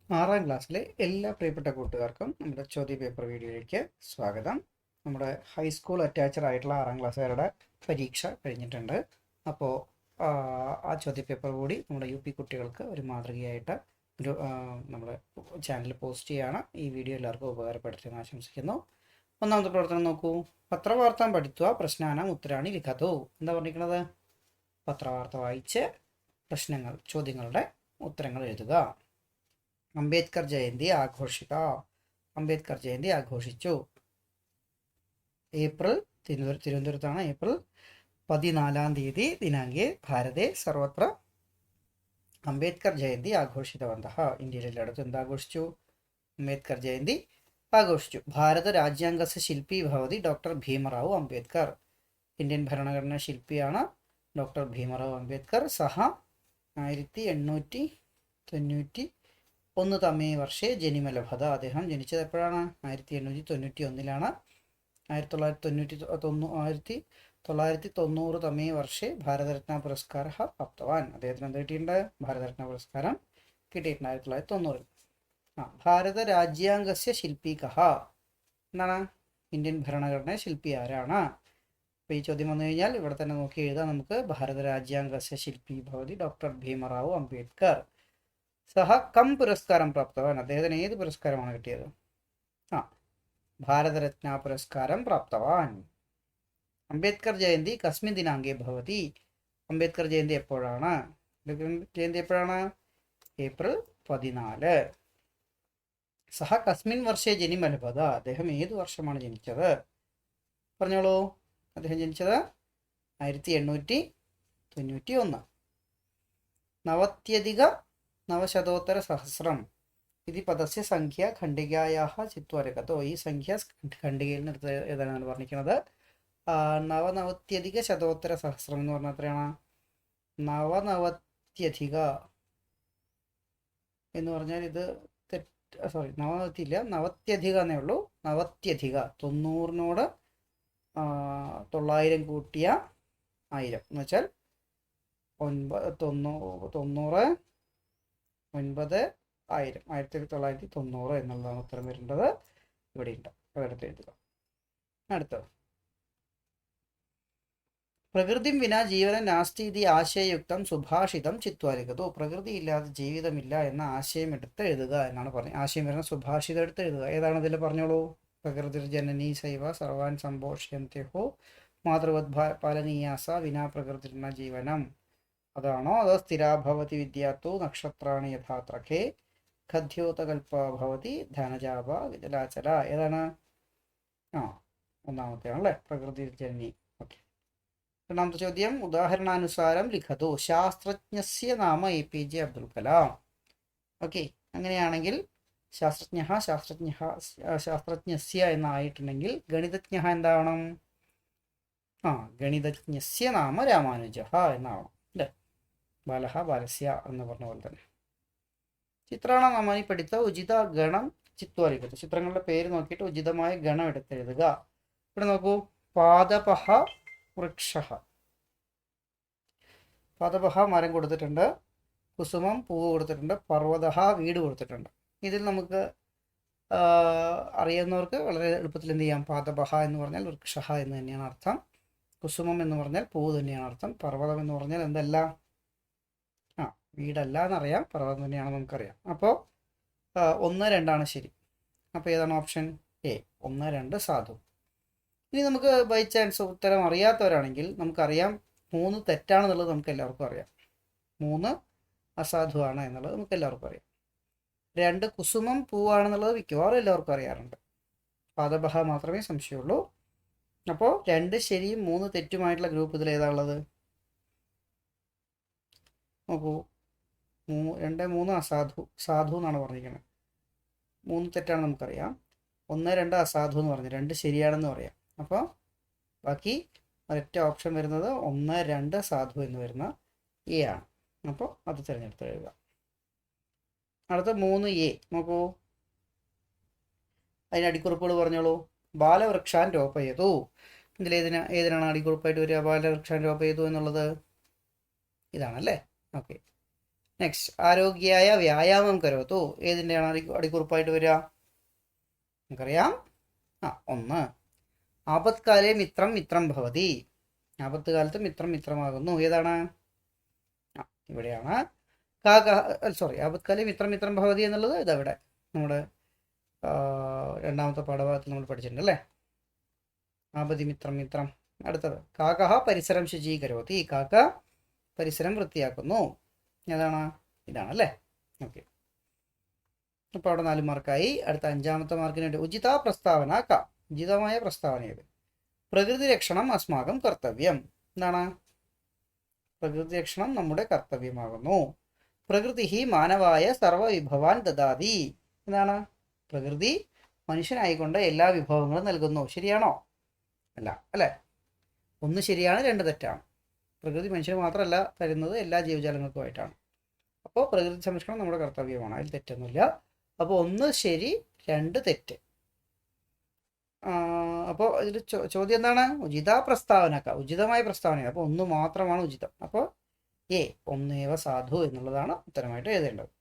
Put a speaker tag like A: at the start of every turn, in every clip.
A: ആറാം ക്ലാസ്സിലെ എല്ലാ പ്രിയപ്പെട്ട കൂട്ടുകാർക്കും നമ്മുടെ ചോദ്യപേപ്പർ വീഡിയോയിലേക്ക് സ്വാഗതം. നമ്മുടെ ഹൈസ്കൂൾ അറ്റാച്ച്ഡ് ആയിട്ടുള്ള ആറാം ക്ലാസ്സുകാരുടെ പരീക്ഷ കഴിഞ്ഞിട്ടുണ്ട്. അപ്പോൾ ആ ചോദ്യപേപ്പർ കൂടി നമ്മുടെ യു പി കുട്ടികൾക്ക് ഒരു മാതൃകയായിട്ട് ഒരു നമ്മുടെ ചാനലിൽ പോസ്റ്റ് ചെയ്യുകയാണ്. ഈ വീഡിയോ എല്ലാവർക്കും ഉപകാരപ്പെടുത്തുമെന്ന് ആശംസിക്കുന്നു. ഒന്നാമത്തെ പ്രവർത്തനം നോക്കൂ. പത്രവാർത്താം പഠിത്വ പ്രശ്നാനാം ഉത്തരാണി ലിഖതോ. എന്താ പറഞ്ഞിരിക്കുന്നത്? പത്രവാർത്ത വായിച്ച് പ്രശ്നങ്ങൾ, ചോദ്യങ്ങളുടെ ഉത്തരങ്ങൾ എഴുതുക. അംബേദ്കർ ജയന്തി ആഘോഷിത. അംബേദ്കർ ജയന്തി ആഘോഷിച്ചു. തിരുവനന്തപുരത്താണ് ഏപ്രിൽ 14 ദിനാങ്കെ ഭാരതെ സർവത്ര അംബേദ്കർ ജയന്തി ആഘോഷിതവന്തः. ഇന്ത്യയിൽ എല്ലായിടത്തും എന്താഘോഷിച്ചു? അംബേദ്കർ ജയന്തി ആഘോഷിച്ചു. ഭാരത രാജ്യാംഗസ്യ ശില്പി ഭവതി ഡോക്ടർ ഭീമറാവു അംബേദ്കർ. ഇന്ത്യൻ ഭരണഘടനാ ശില്പിയാണ് ഡോക്ടർ ഭീമറാവു അംബേദ്കർ. സഹ 1891 തമേ വർഷേ ജനിമലഭത. അദ്ദേഹം ജനിച്ചത് എപ്പോഴാണ്? 1891 1990 തമേ വർഷേ ഭാരതരത്ന പുരസ്കാര പ്രാപ്തവാൻ. അദ്ദേഹത്തിന് എന്ത് കിട്ടിയിട്ടുണ്ട്? ഭാരതരത്ന പുരസ്കാരം കിട്ടിയിട്ടുണ്ട് 1990. ഭാരത രാജ്യാംഗസ്യ ശില്പി കഹ. എന്താണ്? ഇന്ത്യൻ ഭരണഘടന ശില്പി ആരാണ്? അപ്പോൾ ഈ ചോദ്യം വന്നു കഴിഞ്ഞാൽ ഇവിടെ തന്നെ നോക്കി എഴുതാം നമുക്ക്. ഭാരത രാജ്യാംഗസ്യ ശില്പി ഭവതി ഡോക്ടർ ഭീമറാവു അംബേദ്കർ. സഹ കം പുരസ്കാരം പ്രാപ്തവാൻ. അദ്ദേഹത്തിന് ഏത് പുരസ്കാരമാണ് കിട്ടിയത്? ഭാരതരത്ന പുരസ്കാരം പ്രാപ്തവാൻ. അംബേദ്കർ ജയന്തി കസ്മിൻ ദിനാങ്കെ ഭവതി. അംബേദ്കർ ജയന്തി എപ്പോഴാണ്? ഏപ്രിൽ 14. സഹ കസ്മിൻ വർഷേ ജനിമലഭത. അദ്ദേഹം ഏത് വർഷമാണ് ജനിച്ചത്? പറഞ്ഞോളൂ. അദ്ദേഹം ജനിച്ചത് 1891. നവത്യധിക-900 ഇതി പദസ്യ സംഖ്യ ഖണ്ഡികായാഹ ചിത്വാരകതോ. ഈ സംഖ്യ ഖണ്ഡികയിൽ നിന്ന് എടുത്ത് ഏതാണ് പറഞ്ഞിരിക്കുന്നത്? 999 എന്ന് പറഞ്ഞാൽ എത്രയാണ്? 999 എന്ന് പറഞ്ഞാൽ ഇത് സോറി 900 എന്നേ ഉള്ളൂ. 90 900 കൂട്ടിയ 1000 എന്ന് വെച്ചാൽ 1990 എന്നുള്ളതാണ് ഉത്തരം വരേണ്ടത്. ഇവിടെയുണ്ട്, അതെടുത്ത് എഴുതുക. അടുത്തത് പ്രകൃതിം വിനാ ജീവനം നാസ്തി ഇതി ആശയയുക്തം സുഭാഷിതം ചിത്വാലിഖതോ. പ്രകൃതി ഇല്ലാതെ ജീവിതമില്ല എന്ന ആശയം എടുത്ത് എഴുതുക എന്നാണ് പറഞ്ഞത്. ആശയം വരുന്ന സുഭാഷിതം എടുത്ത് എഴുതുക. ഏതാണ് ഇതിൽ? പറഞ്ഞോളൂ. പ്രകൃതിർ ജനനീ സൈവ സർവാൻ സംപോഷ്യന്ത്യഹോ മാതൃവത് പാലനീയാസ വിനാ പ്രകൃതിർന ജീവനം. അതാണോ? അതോ സ്ഥിരാഭവതി വിദ്യാത്തോ നക്ഷത്രാണി യഥാത്രഖേ ഖദ്യോതകൽപ ഭവതി ധനജാപ വിജലാചല. ഏതാണ്? ഒന്നാമത്തെ ആണല്ലേ, പ്രകൃതി ജനനി. ഓക്കെ. രണ്ടാമത്തെ ചോദ്യം ഉദാഹരണാനുസാരം ലിഖതു. ശാസ്ത്രജ്ഞസ്യ നാമ APJ അബ്ദുൽ കലാം. ഓക്കെ. അങ്ങനെയാണെങ്കിൽ ശാസ്ത്രജ്ഞസ്യ എന്നായിട്ടുണ്ടെങ്കിൽ ഗണിതജ്ഞ എന്താവണം? ഗണിതജ്ഞസ്യ നാമ രാമാനുജ എന്നാവണം അല്ലേ? ബാലഹ ബാലസ്യ എന്ന് പറഞ്ഞ പോലെ തന്നെ. ചിത്രാണ നാമാനി പഠിത്ത ഉചിത ഗണം ചിത്വാലിഖതു. ചിത്രങ്ങളുടെ പേര് നോക്കിയിട്ട് ഉചിതമായ ഗണം എടുത്തെഴുതുക. ഇവിടെ നോക്കൂ. പാദപഹ വൃക്ഷ. പാദപഹ മരം കൊടുത്തിട്ടുണ്ട്, കുസുമം പൂവ് കൊടുത്തിട്ടുണ്ട്, പർവ്വതഹ വീട് കൊടുത്തിട്ടുണ്ട്. ഇതിൽ നമുക്ക് അറിയുന്നവർക്ക് വളരെ എളുപ്പത്തിൽ എന്ത് ചെയ്യാം? പാദപഹ എന്ന് പറഞ്ഞാൽ വൃക്ഷ എന്ന് തന്നെയാണ് അർത്ഥം. കുസുമം എന്ന് പറഞ്ഞാൽ പൂവ് തന്നെയാണ് അർത്ഥം. പർവ്വതം എന്ന് പറഞ്ഞാൽ എന്തല്ല? വീടല്ല എന്നറിയാം, പർവ്വതം തന്നെയാണെന്ന് നമുക്കറിയാം. അപ്പോൾ 1, 2 ശരി. അപ്പോൾ ഏതാണ് ഓപ്ഷൻ എ? 1, 2 സാധു. ഇനി നമുക്ക് ബൈ ചാൻസ് ഉത്തരം അറിയാത്തവരാണെങ്കിൽ നമുക്കറിയാം 3 തെറ്റാണെന്നുള്ളത് നമുക്ക് എല്ലാവർക്കും അറിയാം. 3 അസാധുവാണ് എന്നുള്ളത് നമുക്ക് എല്ലാവർക്കും അറിയാം. 2 കുസുമം പൂവാണെന്നുള്ളത് മിക്കവാറും എല്ലാവർക്കും അറിയാറുണ്ട്. പാദപഹ മാത്രമേ സംശയമുള്ളൂ. അപ്പോൾ 2 ശരിയും 3 തെറ്റുമായിട്ടുള്ള ഗ്രൂപ്പ് ഇതിൽ ഏതാണുള്ളത്? നോക്കൂ. 2, 3 സാധു എന്നാണ് പറഞ്ഞിരിക്കുന്നത്. 3 തെറ്റാണ് നമുക്കറിയാം. 1, 2 അസാധു എന്ന് പറഞ്ഞു. 2 ശരിയാണെന്ന് പറയാം. അപ്പോൾ ബാക്കി ഒരൊറ്റ ഓപ്ഷൻ വരുന്നത് 1, 2 സാധു എന്ന് വരുന്ന എ ആണ്. അപ്പോൾ അത് തിരഞ്ഞെടുത്ത് എഴുതുക. അടുത്ത 3A നോക്കൂ. അതിന് അടിക്കുറിപ്പുകൾ പറഞ്ഞോളൂ. ബാലവൃക്ഷാൻ രോപയതു. ഏതിനാണ് അടിക്കുറിപ്പായിട്ട് വരിക? ബാലവൃക്ഷാൻ രോപയതു എന്നുള്ളത് ഇതാണല്ലേ. ഓക്കെ. നെക്സ്റ്റ് ആരോഗ്യായ വ്യായാമം കരോത്തു. ഏതിൻ്റെയാണ് അടിക്കുറിപ്പായിട്ട് വരിക? നമുക്കറിയാം. ഒന്ന് ആപത്കാലേ മിത്രം മിത്രം ഭവതി. ആപത്ത് കാലത്ത് മിത്രം മിത്രമാകുന്നു. ഏതാണ്? ഇവിടെയാണ്. സോറി, ആപത്കാലേ മിത്രം മിത്രം ഭവതി എന്നുള്ളത് ഇതവിടെ നമ്മുടെ രണ്ടാമത്തെ പാഠഭാഗത്തിൽ നമ്മൾ പഠിച്ചിട്ടുണ്ട് അല്ലേ? ആപതി മിത്രം മിത്രം. അടുത്തത് കാക്കഹ പരിസരം ശുചീകരോതി. കാക്ക പരിസരം വൃത്തിയാക്കുന്നു. ഏതാണ്? ഇതാണല്ലേ. ഓക്കെ, അപ്പോൾ അവിടെ 4 മാർക്കായി. അടുത്ത 5ാമത്തെ മാർക്കിന് വേണ്ടി ഉചിത പ്രസ്താവന ഉചിതമായ പ്രസ്താവന ഏത്? പ്രകൃതി രക്ഷണം അസ്മാകം കർത്തവ്യം. എന്താണ്? പ്രകൃതി രക്ഷണം നമ്മുടെ കർത്തവ്യമാകുന്നു. പ്രകൃതി മാനവായ സർവവിഭവാൻ ദദാതി. എന്താണ്? പ്രകൃതി മനുഷ്യനായിക്കൊണ്ട് എല്ലാ വിഭവങ്ങളും നൽകുന്നു. ശരിയാണോ? അല്ല അല്ലേ? 1 ശരിയാണ്, 2 തെറ്റാണ്. പ്രകൃതി മനുഷ്യന് മാത്രമല്ല തരുന്നത്, എല്ലാ ജീവജാലങ്ങൾക്കുമായിട്ടാണ്. അപ്പോൾ പ്രകൃതി സംരക്ഷണം നമ്മുടെ കർത്തവ്യമാണ്, അതിൽ തെറ്റൊന്നുമില്ല. അപ്പോൾ 1 ശരി, 2 തെറ്റ്. അപ്പോൾ ഇതിൽ ചോദ്യം എന്താണ്? ഉചിത പ്രസ്താവന, ഉചിതമായ പ്രസ്താവന. അപ്പോൾ 1 മാത്രമാണ് ഉചിതം. അപ്പോൾ ഒന്നേവ സാധു എന്നുള്ളതാണ് ഉത്തരമായിട്ട് എഴുതേണ്ടത്.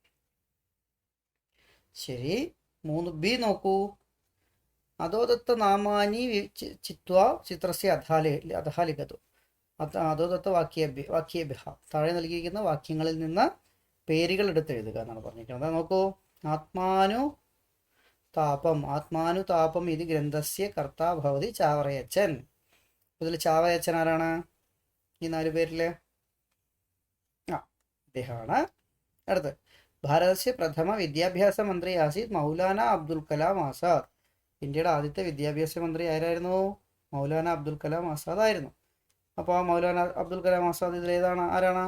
A: ശരി. 3B നോക്കൂ. അധോദത്ത നാമാനി ചിത്വാ ചിത്രസ്യ അധഹാലിഖതു. അധോദത്ത വാക്യേഭ്യഃ. താഴെ നൽകിയിരിക്കുന്ന വാക്യങ്ങളിൽ നിന്ന് പേരുകൾ എടുത്തെഴുതുക എന്നാണ് പറഞ്ഞിരിക്കുന്നത്. നോക്കൂ. ആത്മാനുതാപം ഇത് ഗ്രന്ഥസ്യ കർത്താ ഭവതി ചാവറയച്ചൻ. ഇതിൽ ചാവറയച്ചൻ ആരാണ്? ഈ 4 പേരില് ഇദ്ദേഹമാണ്. അടുത്ത് ഭാരതസ്യ പ്രഥമ വിദ്യാഭ്യാസ മന്ത്രി ആസീത് മൗലാന അബ്ദുൽ കലാം ആസാദ്. ഇന്ത്യയുടെ ആദ്യത്തെ വിദ്യാഭ്യാസ മന്ത്രി ആരായിരുന്നു? മൗലാന അബ്ദുൽ കലാം ആസാദ് ആയിരുന്നു. അപ്പോൾ മൗലാന അബ്ദുൽ കലാം ആസാദ് ഇതിലേതാണ്? ആരാണ്?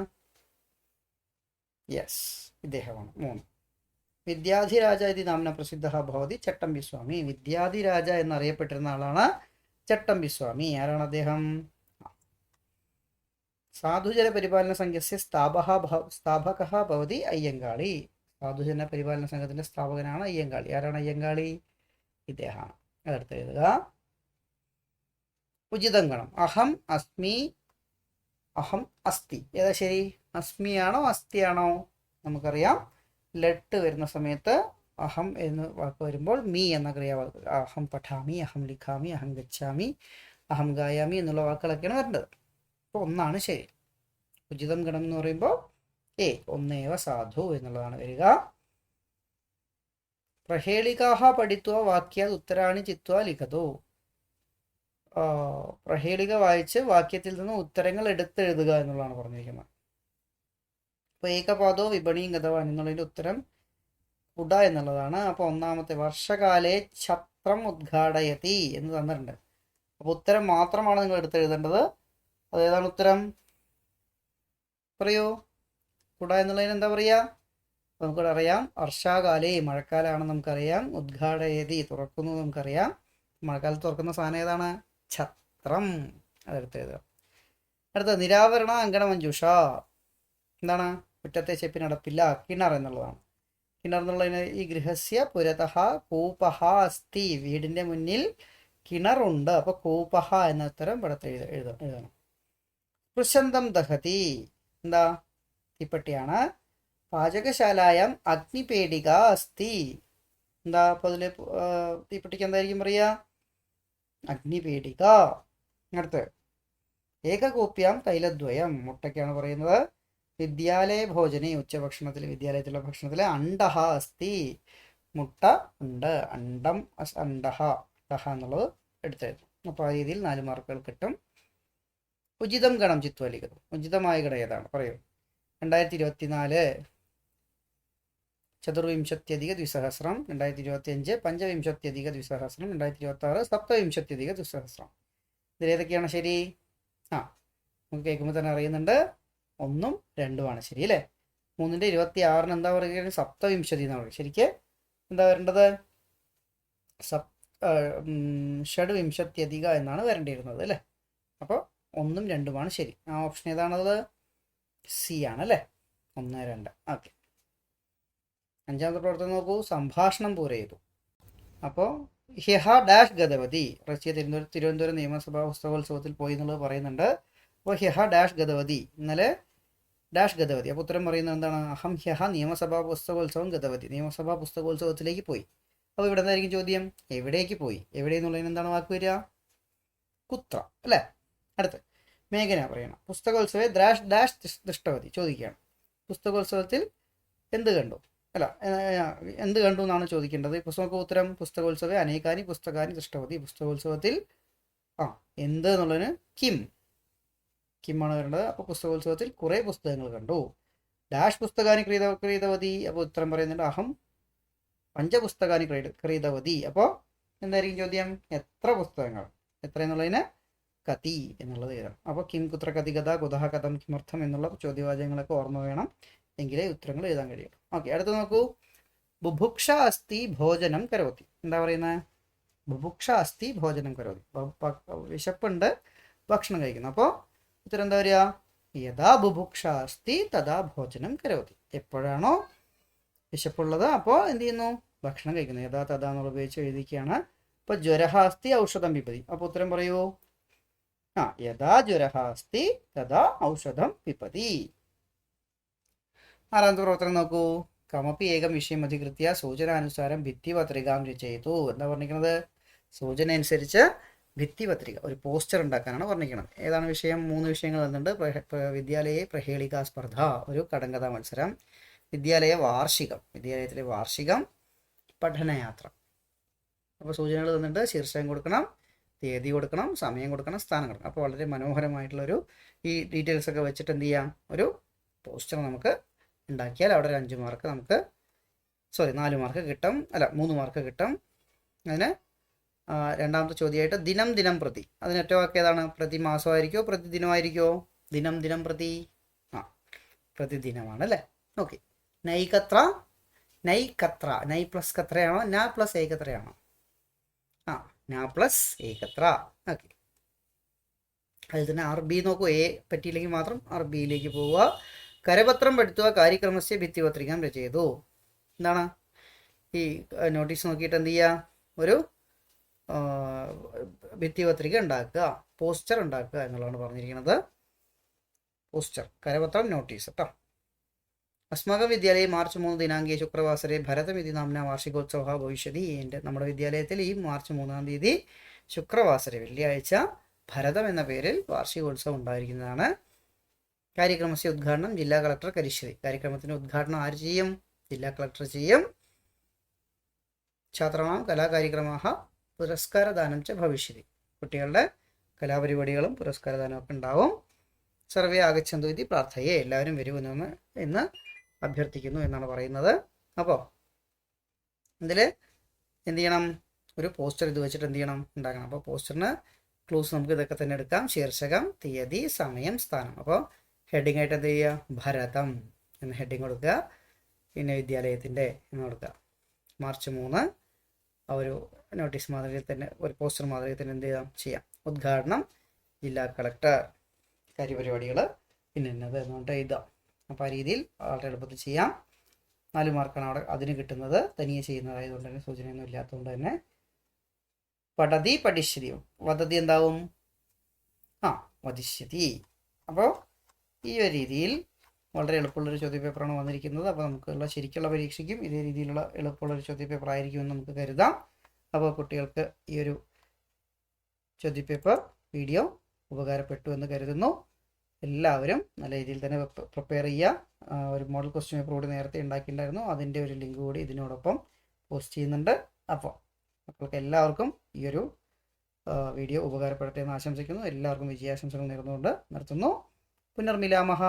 A: യെസ്, ഇദ്ദേഹമാണ്. 3 വിദ്യാധിരാജ ഇത് നാമന പ്രസിദ്ധ ഭവതി ചട്ടമ്പിസ്വാമി. വിദ്യാധിരാജ എന്നറിയപ്പെട്ടിരുന്ന ആളാണ് ചട്ടമ്പിസ്വാമി. ആരാണ് അദ്ദേഹം? സാധുജന പരിപാലന സംഘസ്യ സ്ഥാപക ഭവതി അയ്യങ്കാളി. സാധുജന പരിപാലന സംഘത്തിന്റെ സ്ഥാപകനാണ് അയ്യങ്കാളി. ആരാണ് അയ്യങ്കാളി? ഇദ്ദേഹമാണ്. അതെടുത്ത് എഴുതുക. ഉചിതം ഗണം അഹം അസ്മി അഹം അസ്തി. ഏതാ ശരി? അസ്മിയാണോ അസ്തിയാണോ? നമുക്കറിയാം, ലെട്ട് വരുന്ന സമയത്ത് അഹം എന്ന് വാക്ക് വരുമ്പോൾ മീ എന്ന ക്രിയാവാക്ക്, അഹം പഠാമി, അഹം ലിഖാമി, അഹം ഗച്ഛാമി, അഹം ഗായാമി എന്നുള്ള വാക്കുകളൊക്കെയാണ് വരേണ്ടത്. അപ്പോൾ 1 ശരി. ഉചിതം ഗണം എന്ന് പറയുമ്പോൾ ഒന്നേവ സാധു എന്നുള്ളതാണ് വരിക. പ്രഹേളികാഹ പഠിത്വ വാക്യാത് ഉത്തരാണി ചിത്വ ലിഖതു. പ്രഹേളിക വായിച്ച് വാക്യത്തിൽ നിന്ന് ഉത്തരങ്ങൾ എടുത്തെഴുതുക എന്നുള്ളതാണ് പറഞ്ഞിരിക്കുന്നത്. അപ്പോൾ ഏകപാദോ വിപണിയും ഗതവാൻ എന്നുള്ളതിൻ്റെ ഉത്തരം കുട എന്നുള്ളതാണ്. അപ്പോൾ 1ാമത്തെ വർഷകാലേ ഛത്രം ഉദ്ഘാടയതി എന്ന് തന്നിട്ടുണ്ട്. അപ്പോൾ ഉത്തരം മാത്രമാണ് നിങ്ങൾ എടുത്തെഴുതേണ്ടത്. അതേതാണ് ഉത്തരം? പറയൂ. കുട എന്നുള്ളതിന് എന്താ പറയുക? നമുക്കിവിടെ അറിയാം, വർഷാകാലേ മഴക്കാലമാണെന്ന് നമുക്കറിയാം. ഉദ്ഘാടയതി തുറക്കുന്നു നമുക്കറിയാം. മഴക്കാലത്ത് തുറക്കുന്ന സാധനം ഏതാണ്? ഛത്രം. അതെടുത്തെഴുതുക. അടുത്ത നിരാവരണ അങ്കണമഞ്ജുഷ. എന്താണ്? മുറ്റത്തെ ചെപ്പിനടപ്പില്ല, കിണർ എന്നുള്ളതാണ്. കിണർ എന്നുള്ളതിന് ഈ ഗൃഹസ്യ പുരതഃ കൂപഹ അസ്തി. വീടിൻ്റെ മുന്നിൽ കിണറുണ്ട്. അപ്പോൾ കൂപഹ എന്ന ഉത്തരം ഇവിടെ എഴുതണം. പൃശന്തം ദഹതി. എന്താ? തീപ്പെട്ടിയാണ്. പാചകശാലായം അഗ്നിപേടിക അസ്തി. എന്താ? അപ്പോൾ അതിൽ തീപ്പെട്ടിക്ക് എന്തായിരിക്കും പറയുക? അഗ്നിപേടിക. അടുത്ത് ഏകകൂപ്യം തൈലദ്വയം. മുട്ടയ്ക്കാണ് പറയുന്നത്. വിദ്യാലയ ഭോജനെ ഉച്ചഭക്ഷണത്തിൽ, വിദ്യാലയത്തിലുള്ള ഭക്ഷണത്തിൽ അണ്ടഹ അസ്തി. മുട്ട ഉണ്ട്. അണ്ടം അണ്ടഹ എന്നുള്ളത് എടുത്തെഴുതും. അപ്പോൾ ആ രീതിയിൽ 4 മാർക്കുകൾ കിട്ടും. ഉചിതം ഗണം ചിത്വലിഖിതം. ഉചിതമായ ഗണം ഏതാണ്? പറയൂ. 2024 ചതുർവിംശത്യധിക-2,000, 2025 പഞ്ചവിംശത്യധിക-2,000, 2026 സപ്തവിംശത്യധിക-2,000. ഇതിലേതൊക്കെയാണ് ശരി? നമുക്ക് കേൾക്കുമ്പോൾ തന്നെ അറിയുന്നുണ്ട് 1ഉം 2ഉമാണ് ശരി അല്ലേ? 3ന്റെ 26 എന്താ പറയുക? സപ്തവിംശതി എന്നാണ് പറയുക. ശരിക്ക് എന്താ വരേണ്ടത്? ഷഡ്വിംശത്യധിക എന്നാണ് വരേണ്ടിയിരുന്നത് അല്ലേ? അപ്പോൾ 1ഉം 2ഉമാണ് ശരി. ആ ഓപ്ഷൻ ഏതാണത്? സി ആണല്ലേ. 1, 2. ഓക്കെ. 5ാമത്തെ പ്രവർത്തനം നോക്കൂ. സംഭാഷണം പൂരയിതു. അപ്പോൾ ഹ്യഹ ഡാഷ് ഗതവതി. റഷ്യ തിരുവനന്തപുരം നിയമസഭാ ഉത്സവോത്സവത്തിൽ പോയി എന്നുള്ളത് പറയുന്നുണ്ട്. അപ്പോൾ ഹ്യഹ ഡാഷ് ഗതവതി. ഇന്നലെ ഡാഷ് ഗതവതി. അപ്പോൾ ഉത്തരം പറയുന്നത് എന്താണ്? അഹം ഹ്യഹ നിയമസഭാ പുസ്തകോത്സവം ഗതവതി. നിയമസഭാ പുസ്തകോത്സവത്തിലേക്ക് പോയി. അപ്പോൾ ഇവിടെ എന്തായിരിക്കും ചോദ്യം? എവിടേക്ക് പോയി? എവിടെ എന്നുള്ളതിന് എന്താണ് വാക്ക് വരിക? കുത്ര അല്ലേ? അടുത്ത് മേഘന പറയണം. പുസ്തകോത്സവേ ഡാഷ് ഡാഷ് ദൃഷ്ടവതി ചോദിക്കുകയാണ്. പുസ്തകോത്സവത്തിൽ എന്ത് കണ്ടു? അല്ല, എന്ത് കണ്ടു എന്നാണ് ചോദിക്കേണ്ടത്. പുസ്തക ഉത്തരം പുസ്തകോത്സവേ അനേകാനി പുസ്തകാനി ദൃഷ്ടവതി. പുസ്തകോത്സവത്തിൽ എന്ത് എന്നുള്ളതിന് കിമ്മാണ് വരേണ്ടത്. അപ്പോൾ പുസ്തകോത്സവത്തിൽ കുറേ പുസ്തകങ്ങൾ കണ്ടു. ഡാഷ് പുസ്തകാനി ക്രീതവതി. അപ്പോൾ ഉത്തരം പറയുന്നുണ്ട് അഹം പഞ്ചപുസ്തകാനി ക്രീതവതി. അപ്പോൾ എന്തായിരിക്കും ചോദ്യം? എത്ര പുസ്തകങ്ങൾ? എത്ര എന്നുള്ളതിന് കതി എന്നുള്ളത് എഴുതണം. അപ്പോൾ കിം കുത്ര കതി കഥ കുതഹ കഥം കിമർത്ഥം എന്നുള്ള ചോദ്യവാചകങ്ങളൊക്കെ ഓർമ്മ വേണം, എങ്കിലേ ഉത്തരങ്ങൾ എഴുതാൻ കഴിയുള്ളൂ. ഓക്കെ, അടുത്ത് നോക്കൂ. ബുഭുക്ഷ അസ്തി ഭോജനം കരോതി. എന്താ പറയുന്നത്? ബുഭുക്ഷ അസ്തി ഭോജനം കരോതി. വിശപ്പുണ്ട്, ഭക്ഷണം കഴിക്കുന്നു. അപ്പോൾ ഉത്തരം എന്താ വരിക? യഥാ ബുഭുക്ഷ അസ്തി തഥാ ഭോജനം കരോതി. എപ്പോഴാണോ വിശപ്പുള്ളത് അപ്പോൾ എന്ത് ചെയ്യുന്നു? ഭക്ഷണം കഴിക്കുന്നു. യഥാ തഥാ എന്നുള്ള ഉപയോഗിച്ച് എഴുതിക്കുകയാണ്. അപ്പോൾ ജ്വരഹ അസ്തി ഔഷധം പിബതി. അപ്പോൾ ഉത്തരം പറയൂ. യഥാ ജ്വരഹ അസ്തി തഥാ ഔഷധം പിബതി. ആറാമത്തെ പ്രവർത്തനം നോക്കൂ. കമപി ഏകം വിഷയം അധികൃത്യ സൂചനാനുസാരം ഭിത്തിപത്രികാം രചയിതു. എന്താ പറഞ്ഞിരിക്കുന്നത്? സൂചന അനുസരിച്ച് ഭിത്തിപത്രിക, ഒരു പോസ്റ്റർ ഉണ്ടാക്കാനാണ് പറഞ്ഞിരിക്കുന്നത്. ഏതാണ് വിഷയം? 3 വിഷയങ്ങൾ വന്നിട്ടുണ്ട്. വിദ്യാലയ പ്രഹേളികാ സ്പർദ്ധ, ഒരു കടങ്കഥാ മത്സരം. വിദ്യാലയത്തിലെ വാർഷികം, പഠനയാത്ര. അപ്പോൾ സൂചനകൾ തന്നിട്ട് ശീർഷകം കൊടുക്കണം, തീയതി കൊടുക്കണം, സമയം കൊടുക്കണം, സ്ഥാനം കൊടുക്കണം. അപ്പോൾ വളരെ മനോഹരമായിട്ടുള്ളൊരു ഈ ഡീറ്റെയിൽസ് ഒക്കെ വെച്ചിട്ട് എന്ത് ചെയ്യാം? ഒരു പോസ്റ്റർ നമുക്ക് ഉണ്ടാക്കിയാൽ അവിടെ ഒരു 5 മാർക്ക് നമുക്ക് 4 മാർക്ക് കിട്ടും. അല്ല, 3 മാർക്ക് കിട്ടും. അതിന് രണ്ടാമത്തെ ചോദ്യമായിട്ട് ദിനം പ്രതി. അതിന് ഒറ്റ വാക്ക് ഏതാണ്? പ്രതിമാസമായിരിക്കോ പ്രതിദിനമായിരിക്കോ? ദിനം പ്രതി. പ്രതിദിനമാണ് അല്ലേ? ഓക്കെ. നൈകത്ര. നൈ പ്ലസ് കത്രയാണോ? ന പ്ലസ് ഏകത്രയാണോ? ന പ്ലസ് ഏകത്ര. ഓക്കെ. അതിൽ തന്നെ അറബി നോക്കൂ. എ പറ്റിയില്ലെങ്കിൽ മാത്രം അറബിയിലേക്ക് പോവുക. കരപത്രം പഠിത്തുക കാര്യക്രമസ്യ ഭിത്തിപത്രികാം രചയിതു. എന്താണ്? ഈ നോട്ടീസ് നോക്കിയിട്ട് എന്ത് ചെയ്യുക? ഒരു ഭിത്തിപത്രിക ഉണ്ടാക്കുക, പോസ്റ്റർ ഉണ്ടാക്കുക എന്നുള്ളതാണ് പറഞ്ഞിരിക്കുന്നത്. പോസ്റ്റർ, കരപത്രം, നോട്ടീസ് കേട്ടോ. അസ്മാകം വിദ്യാലയം മാർച്ച് 3 ദിനാങ്കേ ശുക്രവാസരെ ഭരതമിതി നാംന വാർഷികോത്സവ ഭവിഷ്യതി. നമ്മുടെ വിദ്യാലയത്തിൽ ഈ മാർച്ച് 3-ാം തീയതി ശുക്രവാസരെ, വെള്ളിയാഴ്ച, ഭരതം എന്ന പേരിൽ വാർഷികോത്സവം ഉണ്ടായിരിക്കുന്നതാണ്. കാര്യക്രമസ്യ ഉദ്ഘാടനം ജില്ലാ കളക്ടർ കരിഷ്യതി. കാര്യക്രമത്തിന്റെ ഉദ്ഘാടനം ആര് ചെയ്യും? ജില്ലാ കളക്ടർ ചെയ്യും. ഛാത്രാണാം കലാകാര്യക്രമ പുരസ്കാരദാനം ച ഭവിഷ്യതി. കുട്ടികളുടെ കലാപരിപാടികളും പുരസ്കാരദാനവും ഒക്കെ ഉണ്ടാവും. സർവേ ആഗച്ഛന്തു ഇതി പ്രാർത്ഥയെ. എല്ലാവരും വരുമെന്ന് എന്ന് അഭ്യർത്ഥിക്കുന്നു എന്നാണ് പറയുന്നത്. അപ്പോൾ ഇതിൽ എന്ത് ചെയ്യണം? ഒരു പോസ്റ്റർ ഇത് വെച്ചിട്ട് എന്ത് ചെയ്യണം? ഉണ്ടാക്കണം. അപ്പോൾ പോസ്റ്ററിന് ക്ലൂസ് നമുക്ക് ഇതൊക്കെ തന്നെ എടുക്കാം. ശീർഷകം, തീയതി, സമയം, സ്ഥാനം. അപ്പോൾ ഹെഡിങ് ആയിട്ട് എന്ത് ചെയ്യുക? ഭരതം എന്ന ഹെഡിങ് കൊടുക്കുക. പിന്നെ വിദ്യാലയത്തിൻ്റെ എന്ന് കൊടുക്കുക. മാർച്ച് 3 ഒരു നോട്ടീസ് മാതൃകയിൽ തന്നെ, ഒരു പോസ്റ്റർ മാതൃകയിൽ തന്നെ എന്ത് ചെയ്യാം? ഉദ്ഘാടനം ജില്ലാ കളക്ടർ, കാര്യപരിപാടികൾ പിന്നെ എന്നത് എന്നുകൊണ്ട് എഴുതാം. അപ്പോൾ ആ രീതിയിൽ വളരെ എളുപ്പത്തിൽ ചെയ്യാം. 4 മാർക്കാണ് അവിടെ അതിന് കിട്ടുന്നത്. തനിയെ ചെയ്യുന്നതായതുകൊണ്ട് തന്നെ സൂചനയൊന്നും ഇല്ലാത്തതുകൊണ്ട് തന്നെ. പഠതി പഠിഷ്യതി. വദതി എന്താവും? വദിഷ്യതി. അപ്പോൾ ഈ ഒരു രീതിയിൽ വളരെ എളുപ്പമുള്ളൊരു ചോദ്യപേപ്പറാണ് വന്നിരിക്കുന്നത്. അപ്പോൾ നമുക്കുള്ള ശരിക്കുള്ള പരീക്ഷയ്ക്കും ഇതേ രീതിയിലുള്ള എളുപ്പമുള്ളൊരു ചോദ്യപേപ്പർ ആയിരിക്കുമെന്ന് നമുക്ക് കരുതാം. അപ്പോൾ കുട്ടികൾക്ക് ഈ ഒരു ചോദ്യപേപ്പർ വീഡിയോ ഉപകാരപ്പെട്ടു എന്ന് കരുതുന്നു. എല്ലാവരും നല്ല രീതിയിൽ തന്നെ പ്രിപ്പയർ ചെയ്യുക. ഒരു മോഡൽ ക്വസ്റ്റ്യൻ പേപ്പർ കൂടി നേരത്തെ ഉണ്ടാക്കിയിട്ടുണ്ടായിരുന്നു. അതിൻ്റെ ഒരു ലിങ്ക് കൂടി ഇതിനോടൊപ്പം പോസ്റ്റ് ചെയ്യുന്നുണ്ട്. അപ്പോൾ മക്കൾക്ക് എല്ലാവർക്കും ഈ ഒരു വീഡിയോ ഉപകാരപ്പെടട്ടെ എന്ന് ആശംസിക്കുന്നു. എല്ലാവർക്കും വിജയാശംസകൾ നേർന്നുകൊണ്ട് നിർത്തുന്നു. പുനർമിലാമഹ.